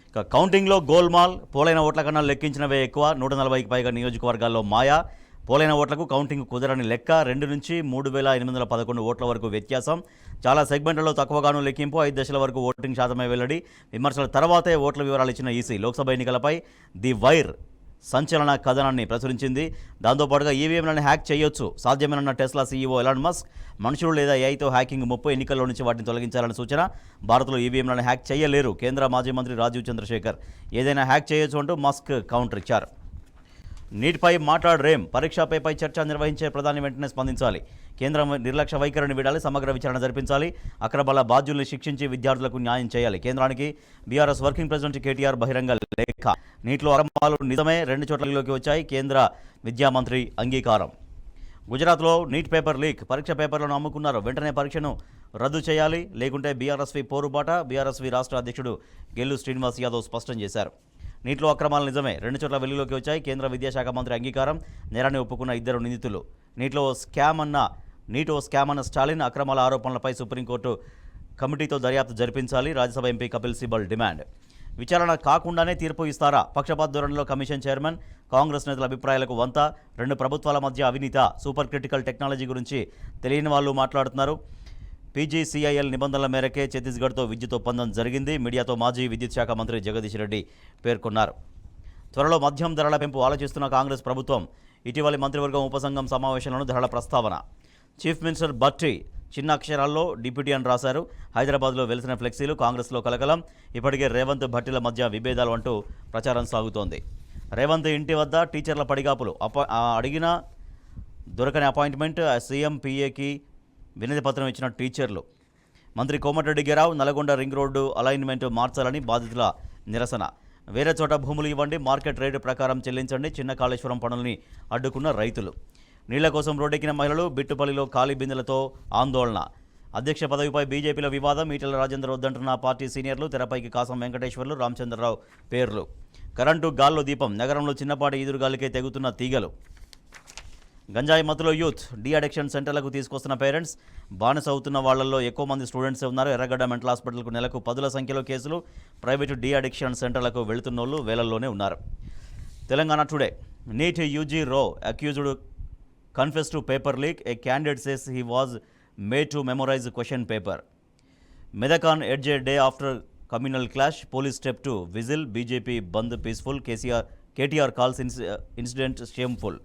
ఇక కౌంటింగ్లో గోల్మాల్, పోలైన ఓట్ల కన్నా లెక్కించినవే ఎక్కువ. 140కి పైగా నియోజకవర్గాల్లో మాయా. పోలైన ఓట్లకు కౌంటింగ్ కుదరని లెక్క. 2 నుంచి 3,811 ఓట్ల వరకు వ్యత్యాసం. చాలా సెగ్మెంట్లలో తక్కువగాను లెక్కింపు. 5 దశల వరకు ఓటింగ్ శాతమే వెల్లడి. విమర్శల తర్వాతే ఓట్ల వివరాలు ఇచ్చిన ఈసీ. లోక్సభ ఎన్నికలపై ది వైర్ సంచలన కథనాన్ని ప్రచురించింది. దాంతోపాటుగా ఈవీఎంలను హ్యాక్ చేయొచ్చు, సాధ్యమేనన్న టెస్లా సీఈఓ ఎలాన్ మస్క్. మనుషులు లేదా ఏఐతో హ్యాకింగ్ ముప్పు, ఎన్నికల్లో నుంచి వాటిని తొలగించాలని సూచన. భారత్లో ఈవీఎంలను హ్యాక్ చేయలేరు, కేంద్ర మాజీ మంత్రి రాజీవ్ చంద్రశేఖర్. ఏదైనా హ్యాక్ చేయొచ్చు అంటూ మస్క్ కౌంటర్ ఇచ్చారు. నీట్పై మాట్లాడరేం, పరీక్షా పేపై చర్చ నిర్వహించే ప్రధాని వెంటనే స్పందించాలి. కేంద్రం నిర్లక్ష్య వైఖరిని వీడాలి, సమగ్ర విచారణ జరిపించాలి. అక్రమాల బాధ్యుల్ని శిక్షించి విద్యార్థులకు న్యాయం చేయాలి. కేంద్రానికి బీఆర్ఎస్ వర్కింగ్ ప్రెసిడెంట్ కేటీఆర్ బహిరంగ లేఖ. నీటిలో అక్రమాలు నిజమే, 2 చోట్లలోకి వచ్చాయి, కేంద్ర విద్యామంత్రి అంగీకారం. గుజరాత్లో నీట్ పేపర్ లీక్, పరీక్ష పేపర్లను అమ్ముకున్నారు, వెంటనే పరీక్షను రద్దు చేయాలి, లేకుంటే బీఆర్ఎస్వి పోరుబాట. బీఆర్ఎస్వి రాష్ట్ర అధ్యక్షుడు గెల్లు శ్రీనివాస్ యాదవ్ స్పష్టం చేశారు. నీటిలో అక్రమాలు నిజమే, 2 చోట్ల వెలుగులోకి వచ్చాయి, కేంద్ర విద్యాశాఖ మంత్రి అంగీకారం. నేరాన్ని ఒప్పుకున్న 2 నిందితులు. నీటిలో స్కామ్ అన్న స్టాలిన్. అక్రమాల ఆరోపణలపై సుప్రీంకోర్టు కమిటీతో దర్యాప్తు జరిపించాలి. Rajya Sabha MP Kapil Sibal demand. విచారణ కాకుండానే తీర్పు ఇస్తారా? పక్షపాత ధోరణిలో కమిషన్ చైర్మన్. కాంగ్రెస్ నేతల అభిప్రాయాలకు వంత. 2 ప్రభుత్వాల మధ్య అవినీత. సూపర్ క్రిటికల్ టెక్నాలజీ గురించి తెలియని వాళ్ళు మాట్లాడుతున్నారు. పీజీసీఐఎల్ నిబంధనల మేరకే ఛత్తీస్గఢ్తో విద్యుత్ ఒప్పందం జరిగింది. మీడియాతో మాజీ విద్యుత్ శాఖ మంత్రి జగదీష్ రెడ్డి పేర్కొన్నారు. త్వరలో మద్యం ధరల పెంపు ఆలోచిస్తున్న కాంగ్రెస్ ప్రభుత్వం. ఇటీవలి మంత్రివర్గం ఉపసంఘం సమావేశంలోనూ ధరల ప్రస్తావన. చీఫ్ మినిస్టర్ భట్టి చిన్న అక్షరాల్లో డిప్యూటీ అని రాశారు. హైదరాబాద్లో వెలిసిన ఫ్లెక్సీలు. కాంగ్రెస్లో కలకలం. ఇప్పటికే రేవంత్ భట్టిల మధ్య విభేదాలు అంటూ ప్రచారం సాగుతోంది. రేవంత్ ఇంటి వద్ద టీచర్ల పడిగాపులు. అడిగినా దొరకని అపాయింట్మెంట్. సీఎం పీఏకి వినతి పత్రం ఇచ్చిన టీచర్లు. మంత్రి కోమటిరెడ్డి గెరావ్. నల్గొండ రింగ్ రోడ్డు అలైన్మెంట్ మార్చాలని బాధితుల నిరసన. వేరే చోట భూములు ఇవ్వండి, మార్కెట్ రేటు ప్రకారం చెల్లించండి. చిన్న కాళేశ్వరం పనుల్ని అడ్డుకున్న రైతులు. నీళ్ల కోసం రోడ్డెక్కిన మహిళలు. బిట్టుపల్లిలో ఖాళీ బిందెలతో ఆందోళన. అధ్యక్ష పదవిపై బీజేపీలో వివాదం. ఈటెల రాజేందర్ వద్దంటున్న పార్టీ సీనియర్లు. తెరపైకి కాసం వెంకటేశ్వర్లు, రామచంద్రరావు పేర్లు. కరెంటు గాల్లో దీపం. నగరంలో చిన్నపాటి ఈదురుగాలికే తెగుతున్న తీగలు. గంజాయి మత్తులో యూత్. డీ అడిక్షన్ సెంటర్లకు తీసుకొస్తున్న పేరెంట్స్. బానిస అవుతున్న వాళ్లలో ఎక్కువ మంది స్టూడెంట్సే ఉన్నారు. ఎర్రగడ్డ మెంటల్ హాస్పిటల్కు నెలకు 10ల సంఖ్యలో కేసులు. ప్రైవేటు డీ అడిక్షన్ సెంటర్లకు వెళుతున్నోళ్ళు వేలల్లోనే ఉన్నారు. Telangana today. NEET UG row accused confess to paper leak. A candidate says he was made to memorise question paper. Medak on edge day after communal clash. Police step to vigil. BJP bandh peaceful. KTR calls incident shameful.